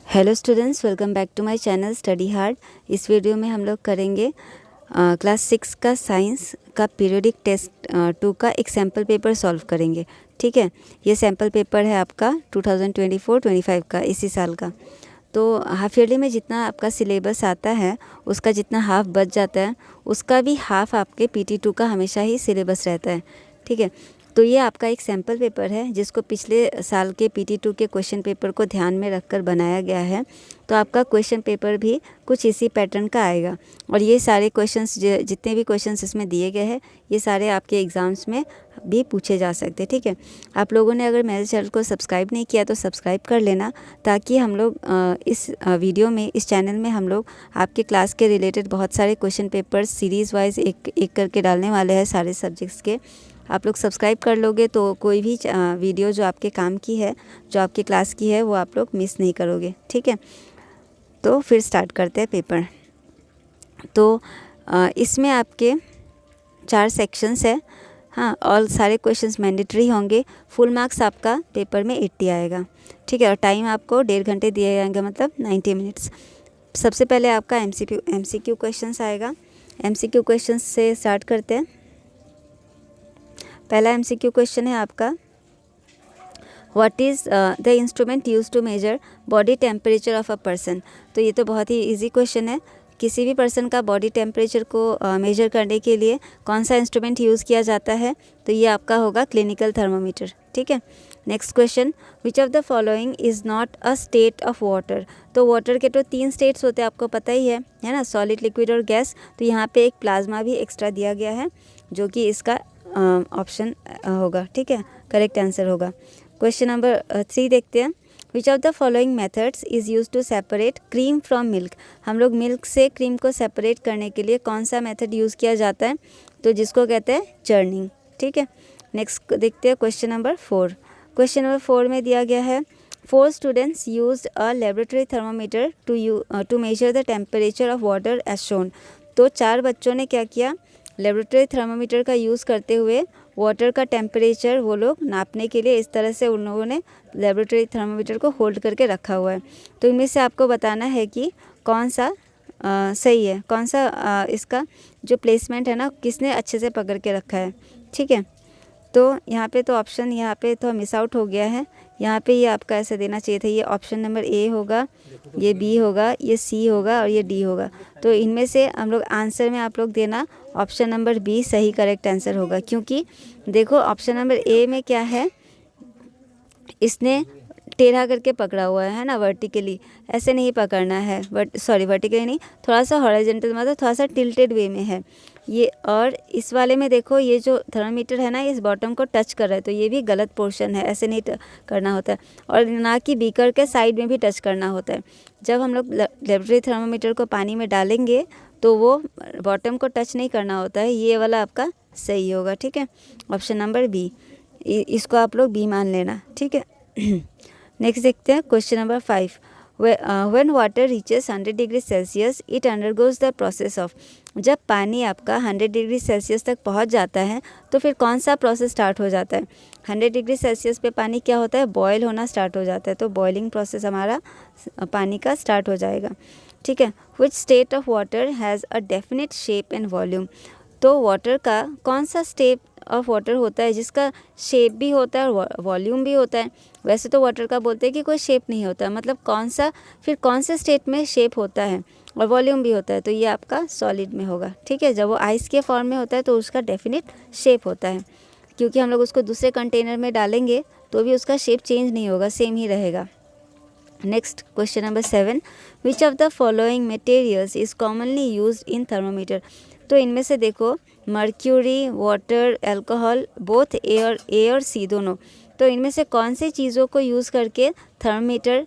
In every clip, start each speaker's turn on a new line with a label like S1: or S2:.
S1: Hello students, welcome back to my channel study hard. इस वीडियो में हम लोग करेंगे क्लास 6 का साइंस का पीरियोडिक टेस्ट 2 का एक सैम्पल पेपर सॉल्व करेंगे। ठीक है, ये सैम्पल पेपर है आपका 2024-25 का, इसी साल का। तो हाफ ईयरली में जितना आपका सिलेबस आता है उसका जितना हाफ बच जाता है उसका भी हाफ आपके PT2 का हमेशा ही सिलेबस रहता है। ठीक है, तो ये आपका एक सैम्पल पेपर है जिसको पिछले साल के PT2 के क्वेश्चन पेपर को ध्यान में रखकर बनाया गया है। तो आपका क्वेश्चन पेपर भी कुछ इसी पैटर्न का आएगा और ये सारे क्वेश्चंस जितने भी क्वेश्चंस इसमें दिए गए हैं ये सारे आपके एग्ज़ाम्स में भी पूछे जा सकते हैं। ठीक है, आप लोगों ने अगर मेरे चैनल को सब्सक्राइब नहीं किया तो सब्सक्राइब कर लेना, ताकि हम लोग इस वीडियो में, इस चैनल में हम लोग आपके क्लास के रिलेटेड बहुत सारे क्वेश्चन पेपर सीरीज़ वाइज एक एक करके डालने वाले हैं सारे सब्जेक्ट्स के। आप लोग सब्सक्राइब कर लोगे तो कोई भी वीडियो जो आपके काम की है, जो आपकी क्लास की है, वो आप लोग मिस नहीं करोगे। ठीक है, तो फिर स्टार्ट करते हैं पेपर। तो इसमें आपके 4 सेक्शंस है। हाँ, और सारे क्वेश्चंस मैंडेटरी होंगे। फुल मार्क्स आपका पेपर में 80 आएगा। ठीक है, और टाइम आपको 1.5 घंटे दिए जाएंगे, मतलब 90 मिनट्स। सबसे पहले आपका MCQ क्वेश्चंस आएगा। MCQ क्वेश्चंस से स्टार्ट करते हैं। पहला MCQ क्वेश्चन है आपका, what is the instrument use to measure body temperature of a person. तो ये तो बहुत ही इजी क्वेश्चन है। किसी भी पर्सन का बॉडी टेम्परेचर को मेजर करने के लिए कौन सा इंस्ट्रूमेंट यूज़ किया जाता है, तो ये आपका होगा क्लिनिकल थर्मोमीटर। ठीक है, next question, which of the following is not a state of water. तो वाटर के तो 3 स्टेट्स होते हैं, आपको पता ही है ना, सॉलिड, लिक्विड और गैस। तो यहाँ पे एक प्लाज्मा भी एक्स्ट्रा दिया गया है जो कि इसका ऑप्शन होगा। ठीक है, करेक्ट आंसर होगा। क्वेश्चन नंबर 3 देखते हैं, which of the following methods is use to separate cream from milk. हम लोग मिल्क से क्रीम को सेपरेट करने के लिए कौन सा मेथड यूज़ किया जाता है, तो जिसको कहते हैं चर्निंग। ठीक है, नेक्स्ट देखते हैं क्वेश्चन नंबर 4। क्वेश्चन नंबर 4 में दिया गया है, 4 students used a laboratory thermometer to measure the temperature of water as shown. तो 4 बच्चों ने क्या किया, लेबोरेटरी थर्मोमीटर का यूज़ करते हुए वाटर का टेम्परेचर वो लोग नापने के लिए इस तरह से उन लोगों ने लेबोरेटरी थर्मोमीटर को होल्ड करके रखा हुआ है। तो इनमें से आपको बताना है कि कौन सा सही है, कौन सा इसका जो प्लेसमेंट है ना, किसने अच्छे से पकड़ के रखा है। ठीक है, तो यहाँ पे तो ऑप्शन यहाँ पे तो मिस आउट हो गया है। यहाँ पे ये आपका ऐसे देना चाहिए था, ये ऑप्शन नंबर ए होगा, ये बी होगा, ये सी होगा और ये डी होगा। तो इनमें से हम लोग आंसर में आप लोग देना ऑप्शन नंबर बी सही करेक्ट आंसर होगा, क्योंकि देखो ऑप्शन नंबर ए में क्या है, इसने टेढ़ा करके पकड़ा हुआ है ना, वर्टिकली ऐसे नहीं पकड़ना है, वर्टिकली नहीं, थोड़ा सा हॉरिजॉन्टल, मतलब थोड़ा सा टिल्टेड वे में है ये। और इस वाले में देखो, ये जो थर्मामीटर है ना, इस बॉटम को टच कर रहा है, तो ये भी गलत पोर्शन है, ऐसे नहीं करना होता है। और ना कि बीकर के साइड में भी टच करना होता है। जब हम लोग लेबोरेटरी थर्मामीटर को पानी में डालेंगे तो वो बॉटम को टच नहीं करना होता है। ये वाला आपका सही होगा। ठीक है, ऑप्शन नंबर बी, इसको आप लोग बी मान लेना। ठीक है, नेक्स्ट देखते हैं question number 5। When water reaches 100 degree Celsius it undergoes the process of. जब पानी आपका 100 डिग्री सेल्सियस तक पहुंच जाता है तो फिर कौन सा प्रोसेस स्टार्ट हो जाता है। 100 डिग्री सेल्सियस पे पानी क्या होता है, बॉयल होना स्टार्ट हो जाता है। तो बॉइलिंग प्रोसेस हमारा पानी का स्टार्ट हो जाएगा। ठीक है, which state of water has a definite shape and volume. तो वाटर का कौन सा स्टेट ऑफ वाटर होता है जिसका शेप भी होता है और वॉल्यूम भी होता है। वैसे तो वाटर का बोलते हैं कि कोई शेप नहीं होता, मतलब कौन से स्टेट में शेप होता है और वॉल्यूम भी होता है, तो ये आपका सॉलिड में होगा। ठीक है, जब वो आइस के फॉर्म में होता है तो उसका डेफिनेट शेप होता है, क्योंकि हम लोग उसको दूसरे कंटेनर में डालेंगे तो भी उसका शेप चेंज नहीं होगा, सेम ही रहेगा। Next question number 7, which of the following materials is commonly used in thermometer. तो इनमें से देखो, mercury, water, alcohol, both A और सी दोनों। तो इनमें से कौन सी चीज़ों को यूज़ करके थर्मोमीटर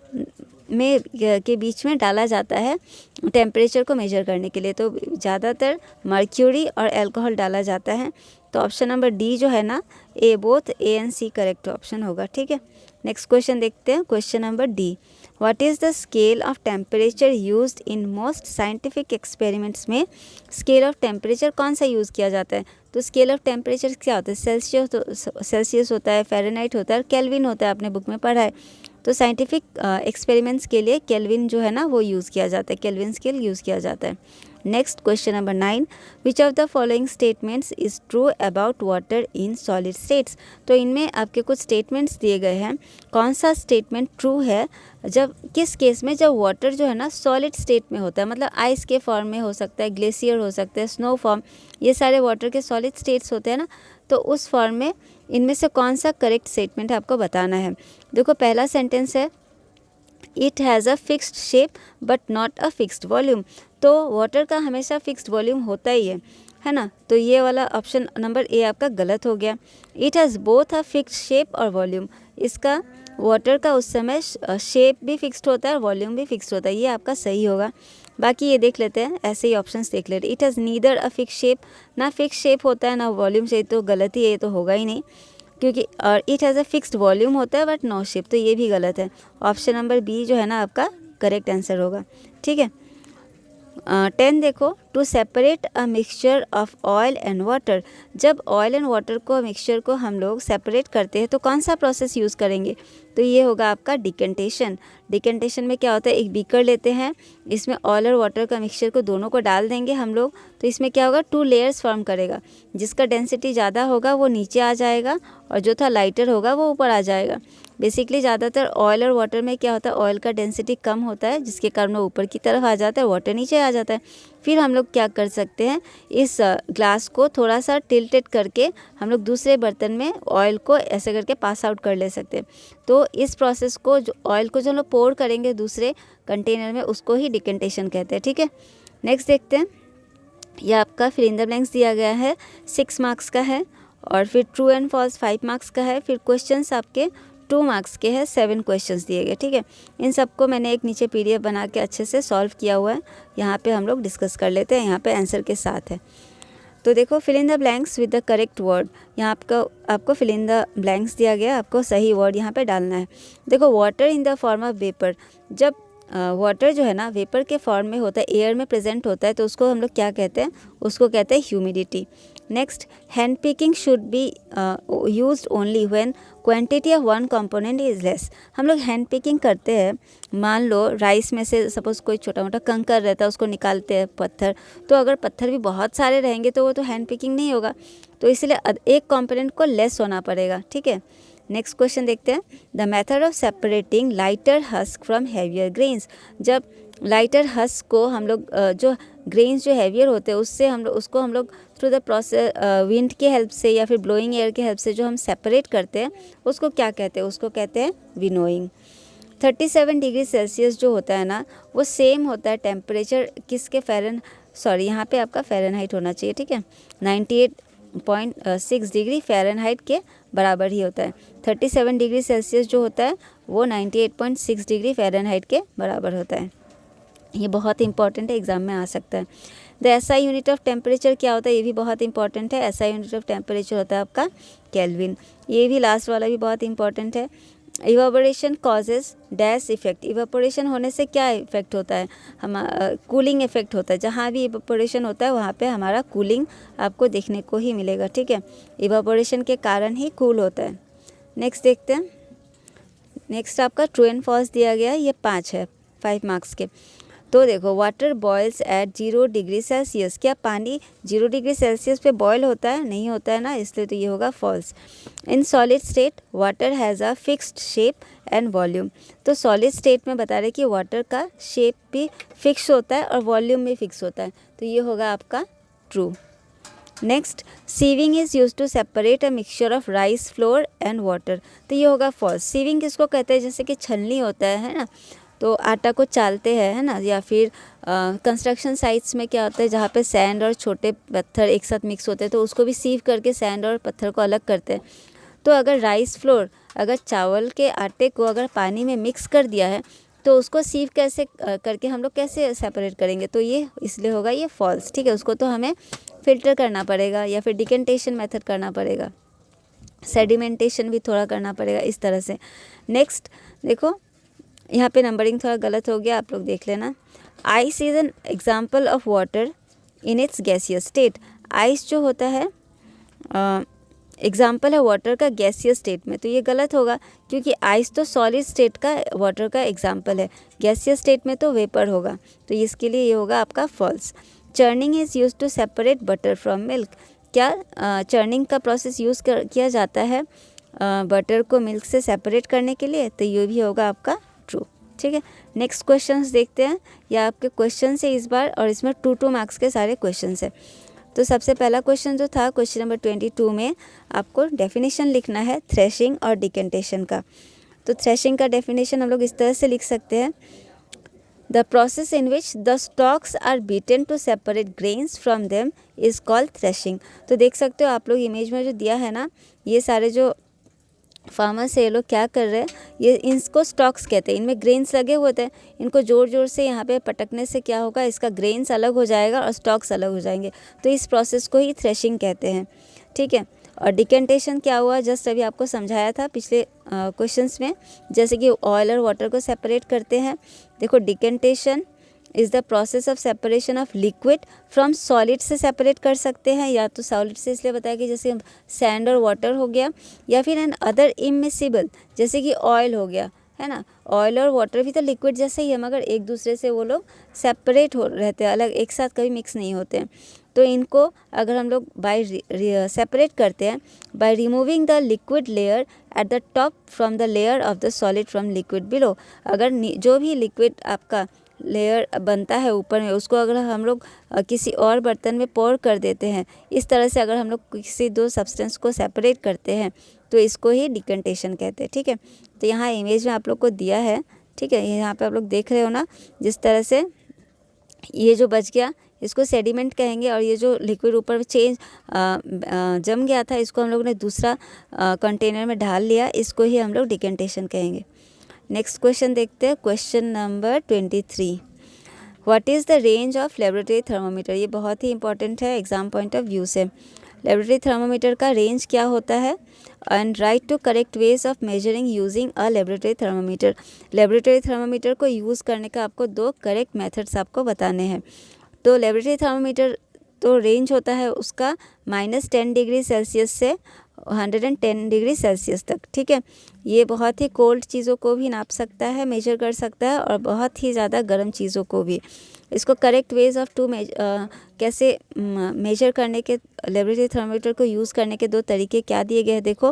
S1: में के बीच में डाला जाता है टेम्परेचर को मेजर करने के लिए। तो ज़्यादातर मर्क्यूरी और अल्कोहल डाला जाता है। तो ऑप्शन नंबर डी जो है ना, A, both A and C correct option होगा। ठीक है, नेक्स्ट क्वेश्चन देखते हैं, question number D. What is the scale of temperature used in most scientific experiments. में स्केल ऑफ टेम्परेचर कौन सा यूज़ किया जाता है। तो स्केल ऑफ टेम्परेचर क्या होता है, सेल्सियस होता है, फ़ारेनहाइट होता है और केल्विन होता है, आपने बुक में पढ़ा है। तो साइंटिफिक एक्सपेरिमेंट्स के लिए केल्विन जो है ना वो यूज़ किया जाता है, केल्विन स्केल यूज़ किया जाता है। Next question number 9, which of the following statements is true about water in solid states. तो इनमें आपके कुछ स्टेटमेंट्स दिए गए हैं, कौन सा स्टेटमेंट ट्रू है, जब किस केस में, जब वाटर जो है ना सॉलिड स्टेट में होता है, मतलब आइस के फॉर्म में हो सकता है, ग्लेशियर हो सकता है, स्नो फॉर्म, ये सारे वाटर के सॉलिड स्टेट्स होते हैं ना, तो उस फॉर्म में इनमें से कौन सा करेक्ट स्टेटमेंट आपको बताना है। देखो पहला सेंटेंस है it has a fixed shape but not a fixed volume. तो वाटर का हमेशा फिक्स्ड वॉल्यूम होता ही है ना, तो ये वाला ऑप्शन नंबर ए आपका गलत हो गया। It has both a fixed shape और वॉल्यूम, इसका वाटर का उस समय शेप भी फिक्स्ड होता है और वॉल्यूम भी फिक्स्ड होता है, ये आपका सही होगा। बाकी ये देख लेते हैं, ऐसे ही ऑप्शंस देख लेते हैं। It has neither a fix shape, ना फिक्स शेप होता है ना वॉल्यूम से, तो गलत ही है, ये तो होगा ही नहीं, क्योंकि और it has a fixed volume होता है बट नो शेप, तो ये भी गलत है। ऑप्शन नंबर बी जो है ना आपका करेक्ट आंसर होगा। ठीक है। 10 देखो, to separate a mixture of oil and water. जब ऑयल एंड वाटर को मिक्सचर को हम लोग सेपरेट करते हैं तो कौन सा प्रोसेस यूज़ करेंगे, तो ये होगा आपका डिकेंटेशन। डिकेंटेशन में क्या होता है, एक बीकर लेते हैं, इसमें ऑयल और वाटर का मिक्सचर को दोनों को डाल देंगे हम लोग, तो इसमें क्या होगा, 2 लेयर्स फॉर्म करेगा। जिसका डेंसिटी ज़्यादा होगा वो नीचे आ जाएगा और जो था लाइटर होगा वो ऊपर आ जाएगा। बेसिकली ज़्यादातर ऑयल और वाटर में क्या होता है, ऑयल का डेंसिटी कम होता है जिसके कारण वो ऊपर की तरफ आ जाता है, वाटर नीचे आ जाता है। फिर हम लोग क्या कर सकते हैं, इस ग्लास को थोड़ा सा टिल्टेड करके हम लोग दूसरे बर्तन में ऑयल को ऐसे करके पास आउट कर ले सकते हैं। तो इस प्रोसेस को, जो ऑयल को जो हम लोग पोर करेंगे दूसरे कंटेनर में, उसको ही डिकेंटेशन कहते हैं। ठीक है। नेक्स्ट देखते हैं, यह आपका फिल इन द ब्लैंक्स दिया गया है, 6 मार्क्स का है, और फिर ट्रू एंड फॉल्स 5 मार्क्स का है। फिर क्वेश्चंस आपके 2 मार्क्स के हैं, 7 क्वेश्चंस दिए गए। ठीक है। इन सबको मैंने एक नीचे PDF बना के अच्छे से सॉल्व किया हुआ है, यहाँ पे हम लोग डिस्कस कर लेते हैं, यहाँ पे आंसर के साथ है। तो देखो, fill in the blanks with the correct word, यहाँ आपको फिल इन द ब्लैंक्स दिया गया, आपको सही वर्ड यहाँ पे डालना है। देखो, water in the form of vapour, जब वाटर जो है ना वेपर के फॉर्म में होता है, एयर में प्रेजेंट होता है, तो उसको हम लोग क्या कहते हैं, उसको कहते हैं humidity. Next, hand picking should be used only when quantity of one component is less. हम लोग हैंड पिकिंग करते हैं, मान लो राइस में से सपोज कोई छोटा मोटा कंकर रहता है, उसको निकालते हैं पत्थर, तो अगर पत्थर भी बहुत सारे रहेंगे तो वो तो हैंड पिकिंग नहीं होगा, तो इसलिए एक कंपोनेंट को लेस होना पड़ेगा। ठीक है। नेक्स्ट क्वेश्चन देखते हैं, the method of separating lighter husk from heavier grains. जब लाइटर हस्क को हम लोग जो ग्रेन्स जो हैवियर होते हैं उससे उसको हम लोग थ्रू द प्रोसेस विंड के हेल्प से या फिर ब्लोइंग एयर के हेल्प से जो हम सेपरेट करते हैं उसको क्या कहते हैं, उसको कहते हैं विनोइंग। 37 डिग्री सेल्सियस जो होता है ना वो सेम होता है टेम्परेचर किसके, यहाँ पे आपका फ़ारेनहाइट होना चाहिए। ठीक है। 98.6 डिग्री फ़ारेनहाइट के बराबर ही होता है। 37 डिग्री सेल्सियस जो होता है वो 98.6 डिग्री फ़ारेनहाइट के बराबर होता है। ये बहुत इंपॉर्टेंट है, एग्जाम में आ सकता है। The SI unit of temperature क्या होता है, ये भी बहुत इंपॉर्टेंट है। SI यूनिट ऑफ टेम्परेचर होता है आपका केल्विन। ये भी लास्ट वाला भी बहुत इंपॉर्टेंट है। Evaporation causes dash effect. Evaporation होने से क्या इफेक्ट होता है, कूलिंग इफेक्ट होता है। जहाँ भी इवापोरेशन होता है वहाँ पे हमारा कूलिंग आपको देखने को ही मिलेगा। ठीक है। इवापोरेशन के कारण ही कूल होता है। नेक्स्ट देखते हैं, नेक्स्ट आपका ट्रू एंड फॉल्स दिया गया है, ये 5 है 5 मार्क्स के। तो देखो, water boils at 0 degree Celsius. क्या पानी 0 डिग्री सेल्सियस पे बॉयल होता है, नहीं होता है ना, इसलिए तो ये होगा false. In solid state water has a fixed shape and volume. तो सॉलिड स्टेट में बता रहे कि वाटर का शेप भी फिक्स होता है और वॉल्यूम भी फिक्स होता है, तो ये होगा आपका true. Next, sieving is use to separate a mixture of rice flour and water. तो ये होगा फॉल्स। सीविंग किसको कहते हैं, जैसे कि छलनी होता है ना, तो आटा को चालते हैं, है ना, या फिर कंस्ट्रक्शन साइट्स में क्या होता है जहाँ पे सैंड और छोटे पत्थर एक साथ मिक्स होते हैं तो उसको भी सीव करके सैंड और पत्थर को अलग करते हैं। तो अगर राइस फ्लोर, अगर चावल के आटे को अगर पानी में मिक्स कर दिया है तो उसको सीव कैसे करके हम लोग कैसे सेपरेट करेंगे, तो ये इसलिए होगा ये फॉल्स। ठीक है। उसको तो हमें फिल्टर करना पड़ेगा या फिर डिकेंटेशन मेथड करना पड़ेगा, सेडिमेंटेशन भी थोड़ा करना पड़ेगा, इस तरह से। नेक्स्ट देखो, यहाँ पे नंबरिंग थोड़ा गलत हो गया, आप लोग देख लेना। Ice is an example of water in its gaseous state. Ice जो होता है एग्जाम्पल है वाटर का गैसियस स्टेट में, तो ये गलत होगा क्योंकि आइस तो सॉलिड स्टेट का वाटर का एग्जाम्पल है, गैसियस स्टेट में तो वेपर होगा, तो इसके लिए ये होगा आपका false. Churning is use to separate butter from milk, क्या चर्निंग का प्रोसेस यूज़ किया जाता है बटर को मिल्क से सेपरेट करने के लिए, तो ये भी होगा आपका ट्रू। ठीक है, नेक्स्ट क्वेश्चंस देखते हैं। या आपके क्वेश्चन है इस बार, और इसमें 2 मार्क्स के सारे क्वेश्चन है। तो सबसे पहला क्वेश्चन जो था क्वेश्चन नंबर 22 में आपको डेफिनेशन लिखना है थ्रेशिंग और डिकेंटेशन का। तो थ्रेशिंग का डेफिनेशन हम लोग इस तरह से लिख सकते हैं, the process in which the stalks are beaten to separate grains from them is called threshing. तो देख सकते हो आप लोग इमेज में जो दिया है ना, ये सारे जो फार्मर्स है ये लोग क्या कर रहे हैं, ये इनको स्टॉक्स कहते हैं, इनमें ग्रेन्स लगे हुए होते हैं, इनको जोर जोर से यहाँ पे पटकने से क्या होगा, इसका ग्रेन्स अलग हो जाएगा और स्टॉक्स अलग हो जाएंगे, तो इस प्रोसेस को ही थ्रेशिंग कहते हैं। ठीक है, और डिकेंटेशन क्या हुआ, जस्ट अभी आपको समझाया था पिछले क्वेश्चंस में, जैसे कि ऑयल और वाटर को सेपरेट करते हैं। देखो decantation is the process of separation of liquid from solid से सेपरेट कर सकते हैं, या तो सॉलिड से इसलिए बताया कि जैसे सैंड और वाटर हो गया, या फिर एन अदर इमिसिबल जैसे कि ऑयल हो गया, है ना। ऑयल और वाटर भी तो लिक्विड जैसे ही है, मगर एक दूसरे से वो लोग सेपरेट हो रहते हैं, अलग एक साथ कभी मिक्स नहीं होते हैं। तो इनको अगर हम लोग बाय सेपरेट करते हैं by removing the liquid layer at the top from the layer of the solid from liquid below. अगर जो भी लिक्विड आपका लेयर बनता है ऊपर में, उसको अगर हम लोग किसी और बर्तन में पोर कर देते हैं, इस तरह से अगर हम लोग किसी 2 सब्सटेंस को सेपरेट करते हैं, तो इसको ही डिकेंटेशन कहते हैं। ठीक है, तो यहाँ इमेज में आप लोग को दिया है। ठीक है, यहाँ पे आप लोग देख रहे हो ना, जिस तरह से ये जो बच गया इसको सेडिमेंट कहेंगे, और ये जो लिक्विड ऊपर में जम गया था, इसको हम लोग ने दूसरा कंटेनर में ढाल लिया, इसको ही हम लोग डिकेंटेशन कहेंगे। नेक्स्ट क्वेश्चन देखते हैं, question number 23, what is the range of laboratory thermometer. ये बहुत ही इंपॉर्टेंट है एग्जाम पॉइंट ऑफ व्यू से। लेबोरेटरी थर्मोमीटर का रेंज क्या होता है, and write two correct ways of measuring using a laboratory thermometer. Laboratory thermometer को यूज़ करने का आपको 2 करेक्ट मेथड्स आपको बताने हैं। तो लेबोरेटरी थर्मोमीटर तो रेंज होता है उसका -10 डिग्री सेल्सियस से 110 डिग्री सेल्सियस तक। ठीक है, ये बहुत ही कोल्ड चीज़ों को भी नाप सकता है, मेजर कर सकता है, और बहुत ही ज़्यादा गर्म चीज़ों को भी। इसको करेक्ट वेज ऑफ कैसे मेजर करने के, लेबोरेटरी थर्मोमीटर को यूज़ करने के 2 तरीके क्या दिए गए हैं, देखो।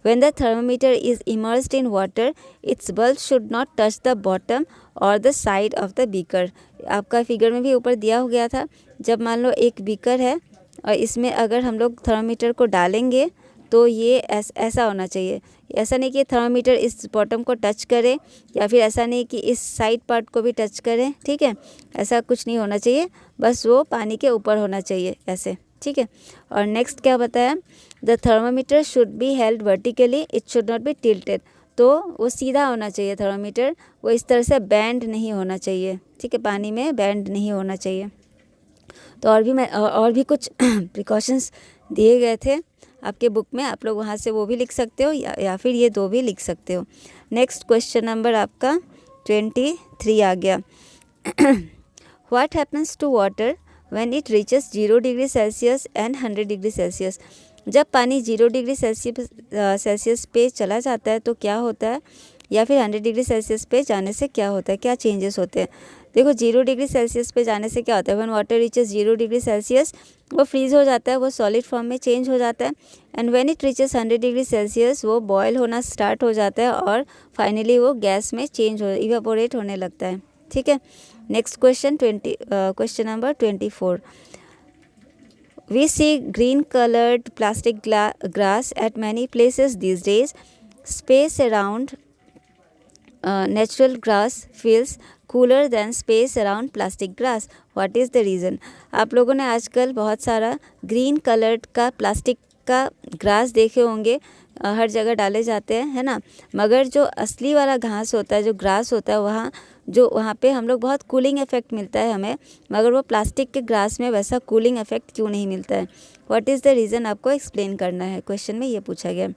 S1: When the thermometer is immersed in water, its bulb should not touch the bottom और the side of the beaker. आपका फिगर में भी ऊपर दिया हो गया था, जब मान लो एक बीकर है और इसमें अगर हम लोग थर्मोमीटर को डालेंगे तो ये ऐसा होना चाहिए। ऐसा नहीं कि थर्मोमीटर इस बॉटम को टच करे, या फिर ऐसा नहीं कि इस साइड पार्ट को भी टच करे। ठीक है, ऐसा कुछ नहीं होना चाहिए, बस वो पानी के ऊपर होना चाहिए ऐसे। ठीक है, और नेक्स्ट क्या बताया, the thermometer should be held vertically, it should not be tilted. तो वो सीधा होना चाहिए थर्मोमीटर, वो इस तरह से बैंड नहीं होना चाहिए। ठीक है, पानी में बैंड नहीं होना चाहिए। तो और भी कुछ प्रिकॉशंस दिए गए थे आपके बुक में, आप लोग वहाँ से वो भी लिख सकते हो, या फिर ये 2 भी लिख सकते हो। नेक्स्ट क्वेश्चन नंबर आपका 23 आ गया। What happens to water when it reaches 0 degree Celsius and 100 degree Celsius. जब पानी 0 डिग्री सेल्सियस पे चला जाता है तो क्या होता है, या फिर 100 डिग्री सेल्सियस पे जाने से क्या होता है, क्या चेंजेस होते हैं। देखो 0 डिग्री सेल्सियस पे जाने से क्या होता है, when water reaches 0 degree Celsius, वो फ्रीज हो जाता है, वो सॉलिड फॉर्म में चेंज हो जाता है। And when it reaches 100 degree Celsius, वो बॉयल होना स्टार्ट हो जाता है, और फाइनली वो गैस में इवेपोरेट होने लगता है। ठीक है, next question number 24, we see green colored plastic grass at many places these days. Space around natural grass feels cooler than space around plastic grass. What is the reason? आप लोगों ने आजकल बहुत सारा ग्रीन कलर्ड का plastic का grass देखे होंगे, हर जगह डाले जाते हैं, है ना। मगर जो असली वाला घास होता है, जो ग्रास होता है, वहाँ पे हम लोग बहुत कूलिंग इफेक्ट मिलता है हमें, मगर वो प्लास्टिक के ग्रास में वैसा कूलिंग इफेक्ट क्यों नहीं मिलता है। व्हाट इज़ द रीज़न, आपको एक्सप्लेन करना है, क्वेश्चन में ये पूछा गया।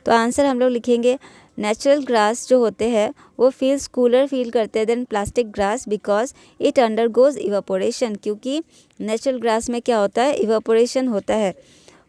S1: तो आंसर हम लोग लिखेंगे, नेचुरल ग्रास जो होते हैं वो फील्स कूलर फील करते हैं than plastic grass because it undergoes evaporation. क्योंकि नेचुरल ग्रास में क्या होता है, इवापोरेशन होता है।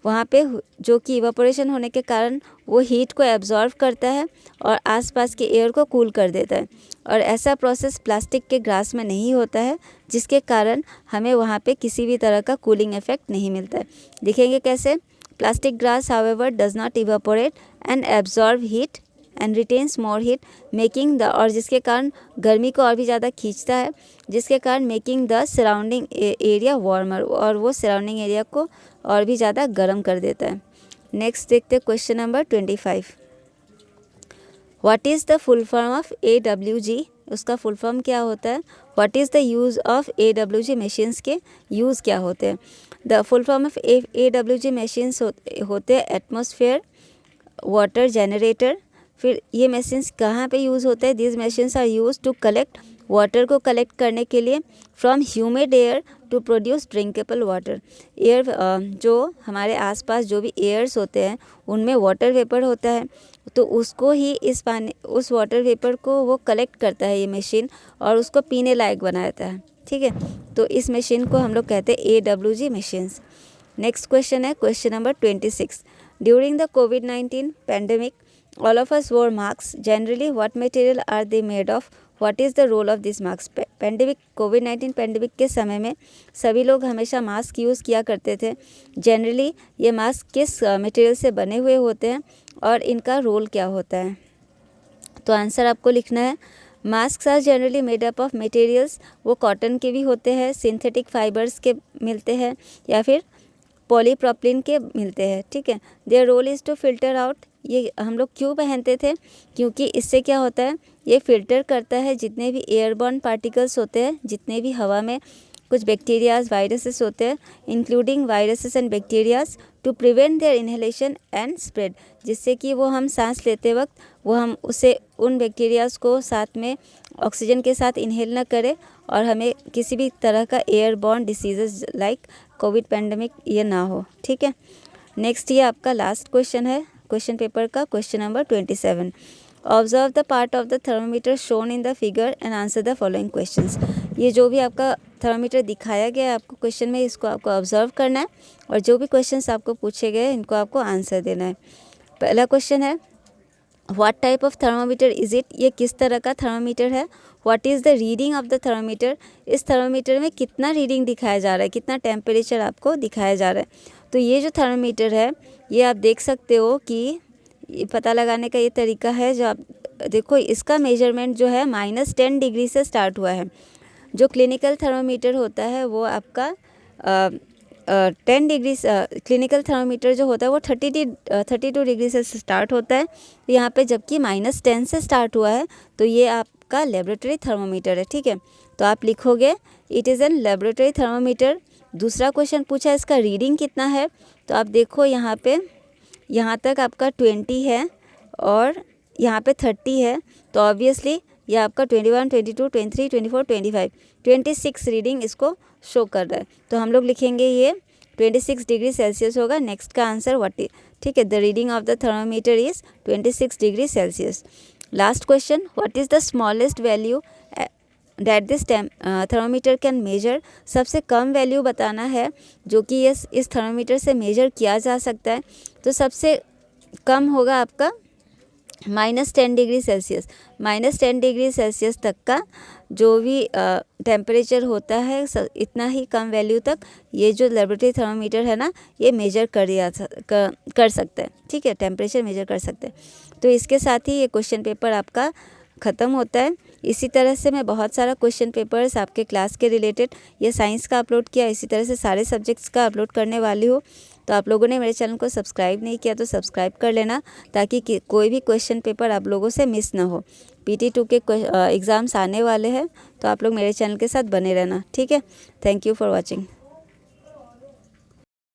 S1: वहाँ पे जो कि इवापोरेशन होने के कारण वो हीट को एब्जॉर्व करता है और आसपास के एयर को कूल कर देता है। और ऐसा प्रोसेस प्लास्टिक के ग्रास में नहीं होता है, जिसके कारण हमें वहाँ पे किसी भी तरह का कूलिंग इफेक्ट नहीं मिलता है। देखेंगे कैसे। Plastic grass however does not evaporate and absorb heat and retains more heat making the, और जिसके कारण गर्मी को और भी ज़्यादा खींचता है, जिसके कारण making the surrounding area warmer, और वो सराउंडिंग एरिया को और भी ज़्यादा गर्म कर देता है। नेक्स्ट देखते हैं question number 25। What is the full form of AWG? उसका फुल फॉर्म क्या होता है? What is the use of AWG machines के यूज़ क्या होते हैं? The full form of AWG machines होते हैं एटमॉस्फेयर वाटर जनरेटर। फिर ये मशीन्स कहाँ पे यूज़ होते हैं? These machines are use to collect water को कलेक्ट करने के लिए from humid air to produce drinkable water. Air जो हमारे आसपास जो भी एयर्स होते हैं उनमें वाटर वेपर होता है, तो उसको ही उस वाटर वेपर को वो कलेक्ट करता है ये मशीन और उसको पीने लायक बनाता है। ठीक है, तो इस मशीन को हम लोग कहते हैं AWG मशीन्स। नेक्स्ट क्वेश्चन है question number 26। During the covid pandemic all of us wore masks. Generally, what material are they made of? What is the role of these masks? Covid pandemic के समय में सभी लोग हमेशा mask use किया करते थे। जनरली ये मास्क किस मटेरियल से बने हुए होते हैं और इनका रोल क्या होता है? तो आंसर आपको लिखना है, mask are generally made up of materials. वो कॉटन के भी होते हैं, सिंथेटिक फाइबर्स के मिलते हैं, या फिर पॉलीप्रोपिलीन के मिलते हैं। ठीक है, their role is to filter out. ये हम लोग क्यों पहनते थे? क्योंकि इससे क्या होता है, ये फिल्टर करता है जितने भी एयरबॉर्न पार्टिकल्स होते हैं, जितने भी हवा में कुछ बैक्टीरियाज वायरसेस होते हैं, including viruses and bacterias, to prevent their inhalation and spread. जिससे कि वो हम सांस लेते वक्त वो हम उसे उन बैक्टीरियाज को साथ में ऑक्सीजन के साथ इनहेल न करें और हमें किसी भी तरह का airborne diseases like Covid pandemic ये ना हो। ठीक है, नेक्स्ट ये आपका लास्ट क्वेश्चन है क्वेश्चन पेपर का, question number 27। Observe the part of the thermometer shown in the figure and answer the following questions. ये जो भी आपका थर्मोमीटर दिखाया गया है आपको क्वेश्चन में, इसको आपको ऑब्जर्व करना है और जो भी क्वेश्चंस आपको पूछे गए इनको आपको आंसर देना है। पहला क्वेश्चन है, what type of thermometer is it? ये किस तरह का थर्मोमीटर है? What is the reading of the thermometer? इस थर्मोमीटर में कितना रीडिंग दिखाया जा रहा है, कितना टेम्परेचर आपको दिखाया जा रहा है? तो ये जो थर्मोमीटर है ये आप देख सकते हो कि ये पता लगाने का ये तरीका है। जो आप देखो इसका मेजरमेंट जो है -10 डिग्री से स्टार्ट हुआ है। जो क्लिनिकल थर्मोमीटर होता है वो आपका 10 डिग्री, क्लिनिकल थर्मोमीटर जो होता है वो 32 डिग्री से स्टार्ट होता है यहाँ पे, जबकि -10 से स्टार्ट हुआ है तो ये आपका लेबोरेटरी थर्मोमीटर है। ठीक है, तो आप लिखोगे it is an laboratory thermometer. दूसरा क्वेश्चन पूछा इसका रीडिंग कितना है, तो आप देखो यहाँ पे यहाँ तक आपका 20 है और यहाँ पे 30 है, तो ऑब्वियसली ये आपका 21, 22, 23, 24, 25, 26 रीडिंग इसको शो कर रहा है। तो हम लोग लिखेंगे ये 26 डिग्री सेल्सियस होगा। नेक्स्ट का आंसर व्हाट इज, ठीक है, the reading of the thermometer is 26 degree Celsius. Last question, what is the smallest value that this thermometer can measure? सबसे कम वैल्यू बताना है जो कि इस थर्मोमीटर से मेजर किया जा सकता है। तो सबसे कम होगा आपका -10 डिग्री सेल्सियस। -10 डिग्री सेल्सियस तक का जो भी टेम्परेचर होता है इतना ही कम वैल्यू तक ये जो लेबोरेटरी थर्मोमीटर है ना ये मेजर कर सकता है। ठीक है, टेम्परेचर मेजर कर सकते हैं। तो इसके साथ ही ये क्वेश्चन पेपर आपका ख़त्म होता है। इसी तरह से मैं बहुत सारा क्वेश्चन पेपर्स आपके क्लास के रिलेटेड ये साइंस का अपलोड किया, इसी तरह से सारे सब्जेक्ट्स का अपलोड करने वाली हूँ। तो आप लोगों ने मेरे चैनल को सब्सक्राइब नहीं किया तो सब्सक्राइब कर लेना, ताकि कोई भी क्वेश्चन पेपर आप लोगों से मिस ना हो। PT2 के एग्ज़ाम्स आने वाले हैं, तो आप लोग मेरे चैनल के साथ बने रहना। ठीक है, थैंक यू फॉर वॉचिंग।